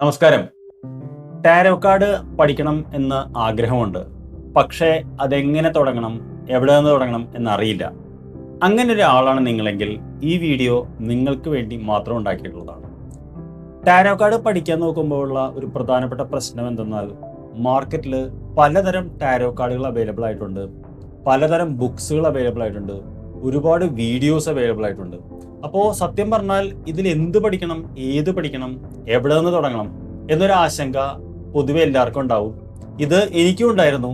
നമസ്കാരം. Tarot card പഠിക്കണം എന്ന് ആഗ്രഹമുണ്ട്. പക്ഷേ അതെങ്ങനെ തുടങ്ങണം, എവിടെ നിന്ന് തുടങ്ങണം എന്നറിയില്ല. അങ്ങനെ ഒരാളാണ് നിങ്ങളെങ്കിൽ ഈ വീഡിയോ നിങ്ങൾക്ക് വേണ്ടി മാത്രം ഉണ്ടാക്കിയിട്ടുള്ളതാണ്. ടാരോ കാർഡ് പഠിക്കാൻ നോക്കുമ്പോഴുള്ള ഒരു പ്രധാനപ്പെട്ട പ്രശ്നം എന്തെന്നാൽ മാർക്കറ്റിൽ പലതരം ടാരോ കാർഡുകൾ അവൈലബിൾ ആയിട്ടുണ്ട്. പലതരം ബുക്സുകൾ അവൈലബിൾ ആയിട്ടുണ്ട്. ഒരുപാട് വീഡിയോസ് അവൈലബിൾ ആയിട്ടുണ്ട്. അപ്പോൾ സത്യം പറഞ്ഞാൽ ഇതിൽ എന്ത് പഠിക്കണം, ഏത് പഠിക്കണം, എവിടെ നിന്ന് തുടങ്ങണം എന്നൊരു ആശങ്ക പൊതുവെ എല്ലാവർക്കും ഉണ്ടാവും. ഇത് എനിക്കും ഉണ്ടായിരുന്നു.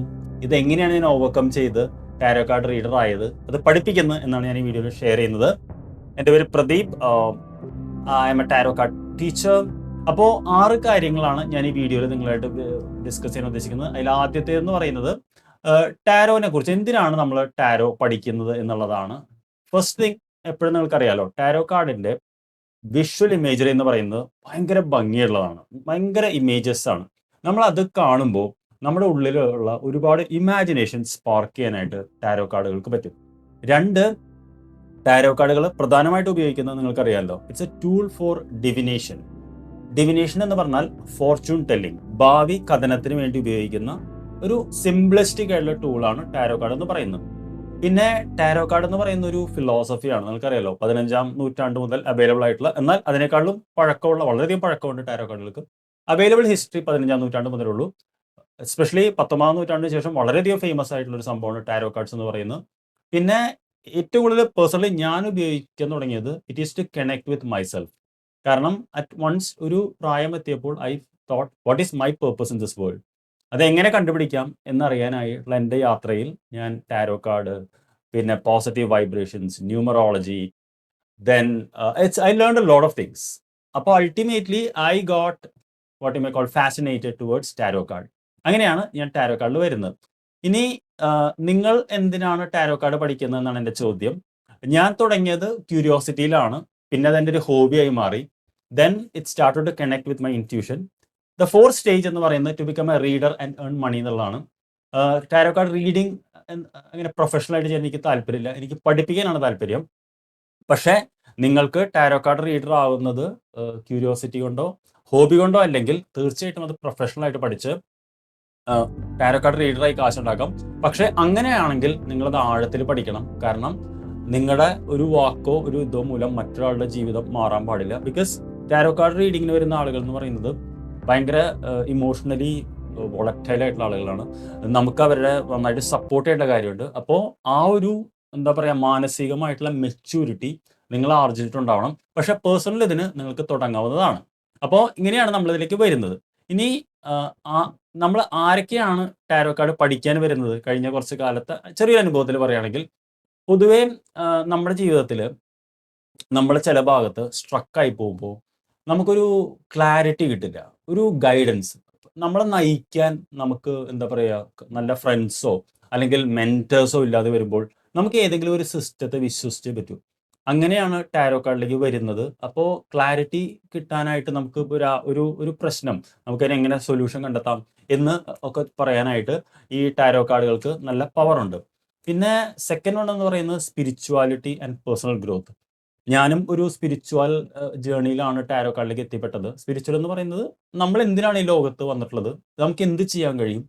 ഇതെങ്ങനെയാണ് ഞാൻ ഓവർകം ചെയ്ത് ടാരോ കാർഡ് റീഡർ ആയത്, അത് പഠിപ്പിക്കുന്നത് എന്നാണ് ഞാൻ ഈ വീഡിയോയിൽ ഷെയർ ചെയ്യുന്നത്. എൻ്റെ പേര് Pradeep. I M A tarot card teacher. അപ്പോൾ 6 കാര്യങ്ങളാണ് ഞാൻ ഈ വീഡിയോയിൽ നിങ്ങളായിട്ട് ഡിസ്കസ് ചെയ്യാൻ ഉദ്ദേശിക്കുന്നത്. അതിൽ ആദ്യത്തേതെന്ന് പറയുന്നത് ടാരോനെ കുറിച്ച്, എന്തിനാണ് നമ്മൾ ടാരോ പഠിക്കുന്നത് എന്നുള്ളതാണ്. ഫസ്റ്റ് തിങ്, എപ്പോഴും നിങ്ങൾക്കറിയാലോ, ടാരോ കാർഡിന്റെ വിഷ്വൽ ഇമേജറി എന്ന് പറയുന്നത് ഭയങ്കര ഭംഗിയുള്ളതാണ്. ഭയങ്കര ഇമേജസ് ആണ്. നമ്മൾ അത് കാണുമ്പോൾ നമ്മുടെ ഉള്ളിലുള്ള ഒരുപാട് ഇമാജിനേഷൻ സ്പാർക്ക് ചെയ്യാനായിട്ട് ടാരോ കാർഡുകൾക്ക് പറ്റും. 2, ടാരോ കാർഡുകൾ പ്രധാനമായിട്ട് ഉപയോഗിക്കുന്നത് നിങ്ങൾക്കറിയാമല്ലോ, it's A tool for divination. Divination എന്ന് പറഞ്ഞാൽ ഫോർച്യൂൺ ടെല്ലിംഗ്, ഭാവി കഥനത്തിന് വേണ്ടി ഉപയോഗിക്കുന്ന ഒരു സിംപ്ലിസ്റ്റിക് ആയിട്ടുള്ള ടൂളാണ് ടാരോ കാർഡ് എന്ന് പറയുന്നത്. പിന്നെ ടാരോ കാർഡ് എന്ന് പറയുന്ന ഒരു ഫിലോസഫിയാണ്. നിങ്ങൾക്കറിയാലോ, 15-ാം നൂറ്റാണ്ട് മുതൽ അവൈലബിൾ ആയിട്ടുള്ള, എന്നാൽ അതിനേക്കാളും പഴക്കമുള്ള, വളരെയധികം പഴക്കമുണ്ട് ടാരോ കാർഡുകൾക്ക്. അവൈലബിൾ ഹിസ്റ്ററി 15-ാം നൂറ്റാണ്ട് മുതലുള്ളൂ. എസ്പെഷ്യലി 19-ാം നൂറ്റാണ്ടിന് ശേഷം വളരെയധികം ഫേമസ് ആയിട്ടുള്ള ഒരു സംഭവമാണ് ടാരോ കാർഡ്സ് എന്ന് പറയുന്നത്. പിന്നെ ഏറ്റവും കൂടുതൽ പേഴ്സണലി ഞാൻ ഉപയോഗിക്കാൻ തുടങ്ങിയത് it is to connect with myself. കാരണം അറ്റ് വൺസ് ഒരു പ്രായം എത്തിയപ്പോൾ I thought what is my purpose in this world. അതെങ്ങനെ കണ്ടുപിടിക്കാം എന്നറിയാനായിട്ടുള്ള എൻ്റെ യാത്രയിൽ ഞാൻ ടാരോ കാർഡ്, പിന്നെ positive vibrations, numerology, then I learned a lot of things. അപ്പോൾ ultimately I got what you may call fascinated towards tarot card. അങ്ങനെയാണ് ഞാൻ ടാരോ കാർഡിൽ വരുന്നത്. ഇനി നിങ്ങൾ എന്തിനാണ് ടാരോ കാർഡ് പഠിക്കുന്നത് എന്നാണ് എൻ്റെ ചോദ്യം. ഞാൻ തുടങ്ങിയത് ക്യൂരിയോസിറ്റിയിലാണ്. പിന്നെ അതെൻ്റെ ഒരു ഹോബിയായി മാറി. Then it started to connect with my intuition. The 4th stage എന്ന് പറയുന്നത് to become a reader and earn money എന്നുള്ളതാണ്. ടാരോ കാർഡ് റീഡിങ് അങ്ങനെ പ്രൊഫഷണലായിട്ട് ചെയ്യാൻ എനിക്ക് താല്പര്യമില്ല. എനിക്ക് പഠിപ്പിക്കാനാണ് താല്പര്യം. പക്ഷേ നിങ്ങൾക്ക് ടാരോ കാർഡ് റീഡർ ആവുന്നത് ക്യൂരിയോസിറ്റി കൊണ്ടോ ഹോബി കൊണ്ടോ അല്ലെങ്കിൽ തീർച്ചയായിട്ടും അത് പ്രൊഫഷണലായിട്ട് പഠിച്ച് ടാരോ കാർഡ് റീഡറായി കാശുണ്ടാക്കാം. പക്ഷേ അങ്ങനെയാണെങ്കിൽ നിങ്ങളത് ആഴത്തിൽ പഠിക്കണം. കാരണം നിങ്ങളുടെ ഒരു വാക്കോ ഒരു ഇതോ മൂലം മറ്റൊരാളുടെ ജീവിതം മാറാൻ പാടില്ല. ബിക്കോസ് ടാരോ കാർഡ് റീഡിങ്ങിന് വരുന്ന ആളുകൾ എന്ന് പറയുന്നത് ഭയങ്കര ഇമോഷണലി വോളറ്റൈൽ ആയിട്ടുള്ള ആളുകളാണ്. നമുക്ക് അവരുടെ നന്നായിട്ട് സപ്പോർട്ട് ചെയ്യേണ്ട കാര്യമുണ്ട്. അപ്പോൾ ആ ഒരു എന്താ പറയുക, മാനസികമായിട്ടുള്ള മെച്യൂരിറ്റി നിങ്ങൾ ആർജിച്ചിട്ടുണ്ടാവണം. പക്ഷെ പേഴ്സണൽ ഇതിന് നിങ്ങൾക്ക് തുടങ്ങാവുന്നതാണ്. അപ്പോൾ ഇങ്ങനെയാണ് നമ്മളിതിലേക്ക് വരുന്നത്. ഇനി നമ്മൾ ആരൊക്കെയാണ് ടാരോ കാർഡ് പഠിക്കാൻ വരുന്നത്? കഴിഞ്ഞ കുറച്ച് കാലത്തെ ചെറിയൊരു അനുഭവത്തിൽ പറയുകയാണെങ്കിൽ, പൊതുവേ നമ്മുടെ ജീവിതത്തിൽ നമ്മൾ ചില ഭാഗത്ത് സ്ട്രക്കായി പോകുമ്പോൾ നമുക്കൊരു ക്ലാരിറ്റി കിട്ടില്ല, ഒരു ഗൈഡൻസ്. നമ്മളെ നയിക്കാൻ നമുക്ക് എന്താ പറയുക, നല്ല ഫ്രണ്ട്സോ അല്ലെങ്കിൽ മെൻറ്റേഴ്സോ ഇല്ലാതെ വരുമ്പോൾ നമുക്ക് ഏതെങ്കിലും ഒരു സിസ്റ്റത്തെ വിശ്വസിച്ചേ പറ്റൂ. അങ്ങനെയാണ് ടാരോ കാർഡിലേക്ക് വരുന്നത്. അപ്പോൾ ക്ലാരിറ്റി കിട്ടാനായിട്ട് നമുക്ക് ഒരു ഒരു പ്രശ്നം, നമുക്കതിന് എങ്ങനെ സൊല്യൂഷൻ കണ്ടെത്താം എന്ന് ഒക്കെ പറയാനായിട്ട് ഈ ടാരോ കാർഡുകൾക്ക് നല്ല പവറുണ്ട്. പിന്നെ സെക്കൻഡ് വൺ എന്ന് പറയുന്നത് സ്പിരിച്വാലിറ്റി ആൻഡ് പേഴ്സണൽ ഗ്രോത്ത്. ഞാനും ഒരു സ്പിരിച്വൽ ജേർണിയിലാണ് ടാരോ കാർഡിലേക്ക് എത്തിപ്പെട്ടത്. സ്പിരിച്വൽ എന്ന് പറയുന്നത്, നമ്മൾ എന്തിനാണ് ഈ ലോകത്ത് വന്നിട്ടുള്ളത്, നമുക്ക് എന്ത് ചെയ്യാൻ കഴിയും,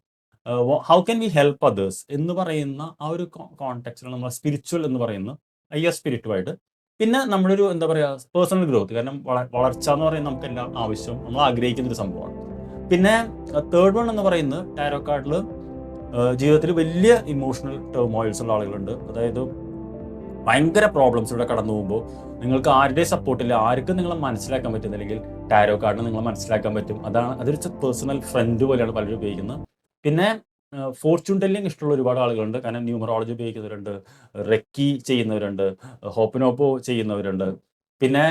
how can we help others എന്ന് പറയുന്ന ആ ഒരു കോണ്ടെക്സ്റ്റിലാണ് നമ്മൾ സ്പിരിച്വൽ എന്ന് പറയുന്നത്, ഹയർ സ്പിരിറ്റുമായിട്ട്. പിന്നെ നമ്മുടെ ഒരു എന്താ പറയുക, പേഴ്സണൽ ഗ്രോത്ത്. കാരണം വളർച്ച എന്ന് പറയുന്നത് നമുക്ക് എല്ലാം ആവശ്യം, നമ്മൾ ആഗ്രഹിക്കുന്ന ഒരു സംഭവമാണ്. പിന്നെ തേർഡ് വൺ എന്ന് പറയുന്നത്, ടാരോ കാർഡിൽ ജീവിതത്തിൽ വലിയ ഇമോഷണൽ ടെർമോയിൽസ് ഉള്ള ആളുകളുണ്ട്. അതായത് ഭയങ്കര പ്രോബ്ലംസിലൂടെ കടന്നു പോകുമ്പോൾ നിങ്ങൾക്ക് ആരുടെയും സപ്പോർട്ടില്ല, ആർക്കും നിങ്ങളെ മനസ്സിലാക്കാൻ പറ്റുന്നില്ലെങ്കിൽ ടാരോ കാർഡിന് നിങ്ങളെ മനസ്സിലാക്കാൻ പറ്റും. അതൊരു പേഴ്സണൽ ഫ്രണ്ട് പോലെയാണ് പലരും ഉപയോഗിക്കുന്നത്. പിന്നെ ഫോർച്യൂൺ ടെല്ലിംഗ് ഇഷ്ടമുള്ള ഒരുപാട് ആളുകളുണ്ട്. കാരണം ന്യൂമറോളജി ഉപയോഗിക്കുന്നവരുണ്ട്, റെക്കി ചെയ്യുന്നവരുണ്ട്, ഹോപ്പിനോപ്പോ ചെയ്യുന്നവരുണ്ട്. പിന്നെ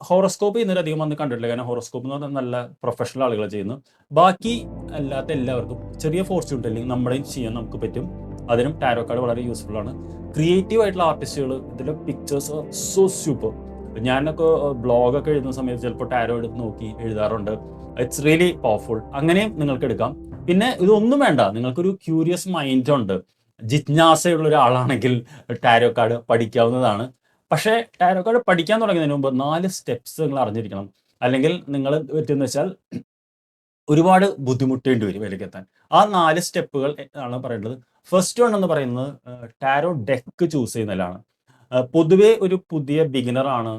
ഹോറോസ്കോപ്പ് ചെയ്യുന്നവർ അധികം വന്ന് കണ്ടിട്ടില്ല. കാരണം ഹോറോസ്കോപ്പ് എന്ന് പറഞ്ഞാൽ നല്ല പ്രൊഫഷണൽ ആളുകൾ ചെയ്യുന്നു. ബാക്കി അല്ലാത്ത എല്ലാവർക്കും ചെറിയ ഫോർച്യൂൺ ടെല്ലിംഗ് നമ്മുടെയും ചെയ്യാൻ നമുക്ക് പറ്റും. അതിനും ടാരോ കാർഡ് വളരെ യൂസ്ഫുൾ ആണ്. ക്രിയേറ്റീവ് ആയിട്ടുള്ള ആർട്ടിസ്റ്റുകൾ, ഇതിലെ പിക്ചേഴ്സ് സോ സൂപ്പർ. ഞാനൊക്കെ ബ്ലോഗൊക്കെ എഴുതുന്ന സമയത്ത് ചിലപ്പോൾ ടാരോ എടുത്ത് നോക്കി എഴുതാറുണ്ട്. It's really powerful. അങ്ങനെയും നിങ്ങൾക്ക് എടുക്കാം. പിന്നെ ഇതൊന്നും വേണ്ട, നിങ്ങൾക്കൊരു ക്യൂരിയസ് മൈൻഡ് ഉണ്ട്, ജിജ്ഞാസയുള്ള ഒരാളാണെങ്കിൽ ടാരോ കാർഡ് പഠിക്കാവുന്നതാണ്. പക്ഷേ ടാരോ കാർഡ് പഠിക്കാൻ തുടങ്ങുന്നതിന് മുമ്പ് 4 സ്റ്റെപ്സ് നിങ്ങൾ അറിഞ്ഞിരിക്കണം. അല്ലെങ്കിൽ നിങ്ങൾ പറ്റുമെന്ന് വെച്ചാൽ ഒരുപാട് ബുദ്ധിമുട്ടേണ്ടി വരും അതിലേക്കെത്താൻ. ആ 4 സ്റ്റെപ്പുകൾ ആണ് പറയേണ്ടത്. ഫസ്റ്റ് വൺ എന്ന് പറയുന്നത് ടാരോ ഡെക്ക് ചൂസ് ചെയ്യുന്നതിലാണ്. പൊതുവേ ഒരു പുതിയ ബിഗിനർ ആണ്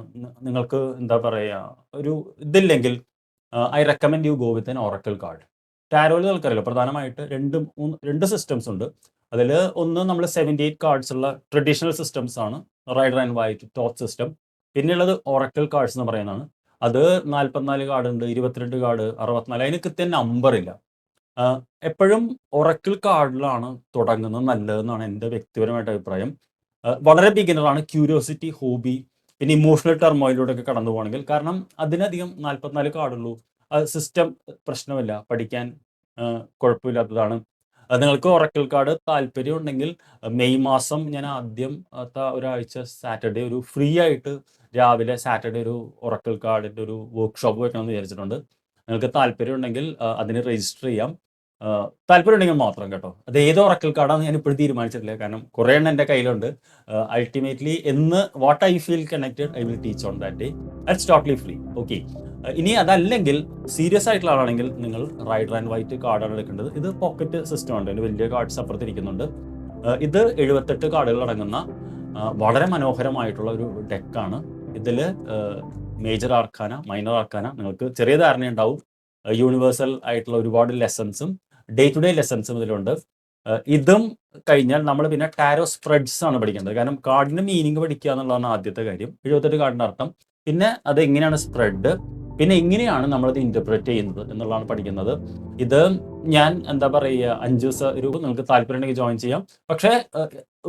നിങ്ങൾക്ക് എന്താ പറയാ ഒരു ഇതില്ലെങ്കിൽ I recommend you go with an oracle card. ടാരോയിൽ നിങ്ങൾക്കറിയാലോ പ്രധാനമായിട്ട് 2 സിസ്റ്റംസ് ഉണ്ട്. അതിൽ ഒന്ന് നമ്മൾ 78 കാർഡ്സ് ഉള്ള ട്രഡീഷണൽ സിസ്റ്റംസ് ആണ്. Rider and Waite Thoth system. പിന്നെയുള്ളത് ഒറക്കിൾ കാർഡ്സ് എന്ന് പറയുന്നതാണ്. അത് 44 കാർഡ് ഉണ്ട്, 22 കാർഡ്, 64. അതിന് കൃത്യം നമ്പർ ഇല്ല. എപ്പോഴും ഒറക്കിൾ കാർഡിലാണ് തുടങ്ങുന്നത് നല്ലതെന്നാണ് എൻ്റെ വ്യക്തിപരമായിട്ട് അഭിപ്രായം. വളരെ ബിഗിനറാണ്, ക്യൂരിയോസിറ്റി, ഹോബി, പിന്നെ ഇമോഷണൽ ടെർമോയിലൂടെയൊക്കെ കടന്നു പോകണമെങ്കിൽ. കാരണം അതിനധികം 44 കാർഡുള്ളൂ. സിസ്റ്റം പ്രശ്നമില്ല, പഠിക്കാൻ കുഴപ്പമില്ലാത്തതാണ്. നിങ്ങൾക്ക് ഒറക്കിൾ കാർഡ് താല്പര്യം ഉണ്ടെങ്കിൽ മെയ് മാസം ഞാൻ ആദ്യത്തെ ഒരാഴ്ച സാറ്റർഡേ ഒരു ഫ്രീ ആയിട്ട് രാവിലെ സാറ്റർഡേ ഒരു ഒറക്കിൾ കാർഡിൻ്റെ ഒരു വർക്ക്ഷോപ്പ് വെക്കണമെന്ന് വിചാരിച്ചിട്ടുണ്ട്. നിങ്ങൾക്ക് താല്പര്യം ഉണ്ടെങ്കിൽ അതിന് രജിസ്റ്റർ ചെയ്യാം. താല്പര്യം ഉണ്ടെങ്കിൽ മാത്രം കേട്ടോ. അത് ഏത് ഒറക്കിൾ കാർഡാണെന്ന് ഞാൻ ഇപ്പോഴും തീരുമാനിച്ചിട്ടില്ല. കാരണം കുറേ എണ്ണം എൻ്റെ കയ്യിലുണ്ട്. Ultimately what I feel connected I will teach on that day. That's totally free. Okay. ഇനി അതല്ലെങ്കിൽ സീരിയസ് ആയിട്ടുള്ള ആളാണെങ്കിൽ നിങ്ങൾ റൈഡർ ആൻഡ് വൈറ്റ് കാർഡാണ് എടുക്കേണ്ടത്. ഇത് പോക്കറ്റ് സിസ്റ്റം ഉണ്ട്, അതിന് വലിയ കാർഡ്സ് അപ്പുറത്തിരിക്കുന്നുണ്ട്. ഇത് 78 കാർഡുകൾ അടങ്ങുന്ന വളരെ മനോഹരമായിട്ടുള്ള ഒരു ഡെക്കാണ്. ഇതിൽ മേജർ ആർക്കാന, മൈനർ ആർക്കാന നിങ്ങൾക്ക് ചെറിയ ധാരണയുണ്ടാവും. യൂണിവേഴ്സൽ ആയിട്ടുള്ള ഒരുപാട് ലെസൺസും ഡേ ടു ഡേ ലെസൺസും ഇതിലുണ്ട്. ഇതും കഴിഞ്ഞാൽ നമ്മൾ പിന്നെ ടാരോ സ്പ്രെഡ്സ് ആണ് പഠിക്കേണ്ടത്. കാരണം കാർഡിൻ്റെ മീനിങ് പഠിക്കുക എന്നുള്ളതാണ് ആദ്യത്തെ കാര്യം. 78 കാർഡിൻ്റെ അർത്ഥം, പിന്നെ അത് എങ്ങനെയാണ് സ്പ്രെഡ്, പിന്നെ എങ്ങനെയാണ് നമ്മളത് ഇൻ്റർപ്രറ്റ് ചെയ്യുന്നത് എന്നുള്ളതാണ് പഠിക്കുന്നത്. ഇത് ഞാൻ എന്താ പറയുക 5 ദിവസം നിങ്ങൾക്ക് താല്പര്യം ഉണ്ടെങ്കിൽ ജോയിൻ ചെയ്യാം. പക്ഷേ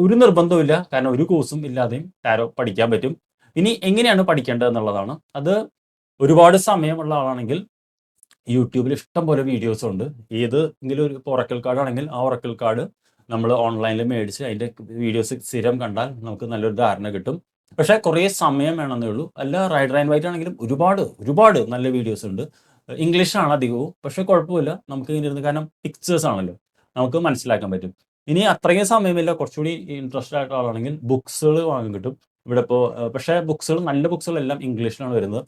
ഒരു നിർബന്ധമില്ല, കാരണം ഒരു കോഴ്സും ഇല്ലാതെയും ടാരോ പഠിക്കാൻ പറ്റും. ഇനി എങ്ങനെയാണ് പഠിക്കേണ്ടത് എന്നുള്ളതാണ്. അത് ഒരുപാട് സമയമുള്ള ആളാണെങ്കിൽ യൂട്യൂബിൽ ഇഷ്ടം പോലെ വീഡിയോസ് ഉണ്ട്. ഏതെങ്കിലും ഒരു ഒറക്കിൾ കാർഡ് ആണെങ്കിൽ ആ ഒറക്കിൾ കാർഡ് നമ്മൾ ഓൺലൈനിൽ മേടിച്ച് അതിൻ്റെ വീഡിയോസ് സ്ഥിരം കണ്ടാൽ നമുക്ക് നല്ലൊരു ധാരണ കിട്ടും. പക്ഷേ കുറേ സമയം വേണമെന്നേ ഉള്ളൂ. അല്ല റൈഡർ ആൻഡ് വൈറ്റ് ആണെങ്കിലും ഒരുപാട് നല്ല വീഡിയോസ് ഉണ്ട്. ഇംഗ്ലീഷാണ് അധികവും, പക്ഷേ കുഴപ്പമില്ല, നമുക്ക് ഇങ്ങനെ ഇരുന്ന്, കാരണം പിക്ചേഴ്സ് ആണല്ലോ, നമുക്ക് മനസ്സിലാക്കാൻ പറ്റും. ഇനി അത്രയും സമയമില്ല, കുറച്ചുകൂടി ഇൻട്രസ്റ്റഡ് ആയിട്ടുള്ള ആളാണെങ്കിൽ ബുക്സുകൾ വാങ്ങാൻ കിട്ടും ഇവിടെ ഇപ്പോൾ. പക്ഷേ നല്ല ബുക്സുകളെല്ലാം ഇംഗ്ലീഷിലാണ് വരുന്നത്.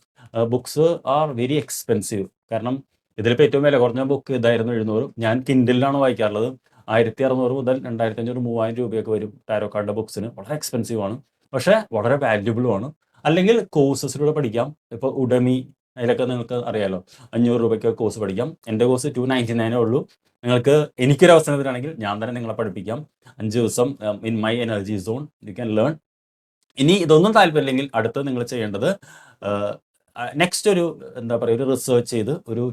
Books are very expensive. കാരണം ഇതിലിപ്പോൾ ഏറ്റവും വില കുറഞ്ഞ ബുക്ക് ഇതായിരുന്നു 700. ഞാൻ കിൻഡിലാണ് വായിക്കാറുള്ളത്. 1600 മുതൽ 2500, 3000 രൂപയൊക്കെ വരും ടാരോ കാർഡിൻ്റെ ബുക്സിന്. വളരെ എക്സ്പെൻസീവ് ആണ്, പക്ഷേ വളരെ വാല്യുബിളും ആണ്. അല്ലെങ്കിൽ കോഴ്സസിലൂടെ പഠിക്കാം. ഇപ്പോൾ ഉഡമി, അതിലൊക്കെ നിങ്ങൾക്ക് അറിയാലോ, 500 രൂപയ്ക്ക് കോഴ്സ് പഠിക്കാം. എൻ്റെ കോഴ്സ് 299 ഉള്ളൂ. എനിക്കൊരു അവസരം തരാണെങ്കിൽ ഞാൻ തന്നെ നിങ്ങളെ പഠിപ്പിക്കാം. 5 ദിവസം in my energy zone you can learn. ഇനി ഇതൊന്നും താല്പര്യമില്ലെങ്കിൽ അടുത്ത് നിങ്ങൾ ചെയ്യേണ്ടത് നെക്സ്റ്റ് ഒരു എന്താ പറയുക, ഒരു റിസർച്ച് ചെയ്ത് ഒരു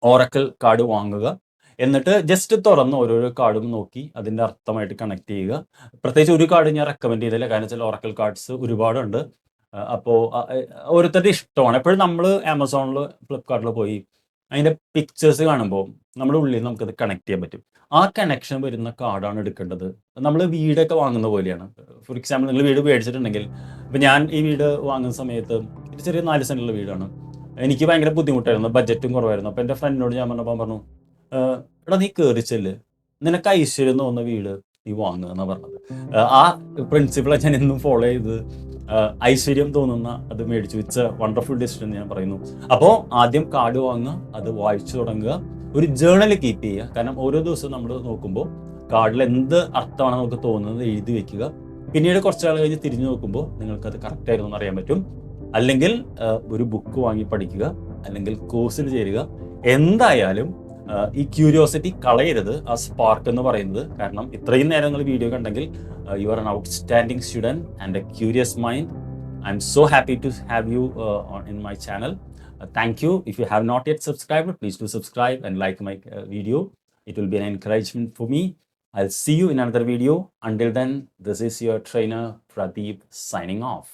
ഓറക്കിൾ കാർഡ് വാങ്ങുക. എന്നിട്ട് ജസ്റ്റ് തുറന്ന് ഓരോരോ കാർഡും നോക്കി അതിൻ്റെ അർത്ഥമായിട്ട് കണക്ട് ചെയ്യുക. പ്രത്യേകിച്ച് ഒരു കാർഡ് ഞാൻ റെക്കമെൻഡ് ചെയ്തില്ല, കാരണം വെച്ചാൽ ഒറക്കിൾ കാർഡ്സ് ഒരുപാടുണ്ട്. അപ്പോൾ ഓരോരുത്തരുടെ ഇഷ്ടമാണ്. എപ്പോഴും നമ്മൾ ആമസോണിൽ, ഫ്ലിപ്കാർട്ടിൽ പോയി അതിൻ്റെ പിക്ചേഴ്സ് കാണുമ്പോൾ നമ്മുടെ ഉള്ളിൽ നമുക്കത് കണക്ട് ചെയ്യാൻ പറ്റും. ആ കണക്ഷൻ വരുന്ന കാർഡാണ് എടുക്കേണ്ടത്. നമ്മൾ വീടൊക്കെ വാങ്ങുന്ന പോലെയാണ്. ഫോർ എക്സാമ്പിൾ, നിങ്ങൾ വീട് മേടിച്ചിട്ടുണ്ടെങ്കിൽ, ഇപ്പോൾ ഞാൻ ഈ വീട് വാങ്ങുന്ന സമയത്ത് ഒരു ചെറിയ 4 സെൻറ്റുള്ള വീടാണ്. എനിക്ക് ഭയങ്കര ബുദ്ധിമുട്ടായിരുന്നു, ബഡ്ജറ്റും കുറവായിരുന്നു. അപ്പോൾ എൻ്റെ ഫ്രണ്ടിനോട് ഞാൻ പറഞ്ഞു, എടാ നീ കയറിച്ചെല്ല്, നിനക്ക് ഐശ്വര്യം തോന്നുന്ന വീട് നീ വാങ്ങുക എന്നാണ് പറഞ്ഞത്. ആ പ്രിൻസിപ്പിളെ ഞാൻ എന്നും ഫോളോ ചെയ്ത് ഐശ്വര്യം തോന്നുന്ന അത് മേടിച്ചു. ഇറ്റ്സ് എ വണ്ടർഫുൾ ഡിസിഷൻ ഞാൻ പറയുന്നു. അപ്പോൾ ആദ്യം കാർഡ് വാങ്ങുക, അത് വായിച്ചു തുടങ്ങുക, ഒരു ജേണൽ കീപ്പ് ചെയ്യുക. കാരണം ഓരോ ദിവസവും നമ്മൾ നോക്കുമ്പോൾ കാർഡിൽ എന്ത് അർത്ഥമാണ് നമുക്ക് തോന്നുന്നത് എഴുതി വെക്കുക. പിന്നീട് കുറച്ചാൾ കഴിഞ്ഞ് തിരിഞ്ഞു നോക്കുമ്പോൾ നിങ്ങൾക്കത് കറക്റ്റായിരുന്നു എന്ന് അറിയാൻ പറ്റും. അല്ലെങ്കിൽ ഒരു ബുക്ക് വാങ്ങി പഠിക്കുക, അല്ലെങ്കിൽ കോഴ്സിൽ ചേരുക. എന്തായാലും ഈ ക്യൂരിയോസിറ്റി കളയരുത്, ആ സ്പാർക്ക് എന്ന് പറയുന്നത്. കാരണം ഇത്രയും നേരം നിങ്ങൾ വീഡിയോ കണ്ടെങ്കിൽ you are N outstanding student and A curious mind. I M so happy to have you in my channel. Thank you. If you have not yet subscribed, please do subscribe and like my video. It will be an encouragement for me. I'll see you in another video. Until then, this is your trainer Pradeep signing off.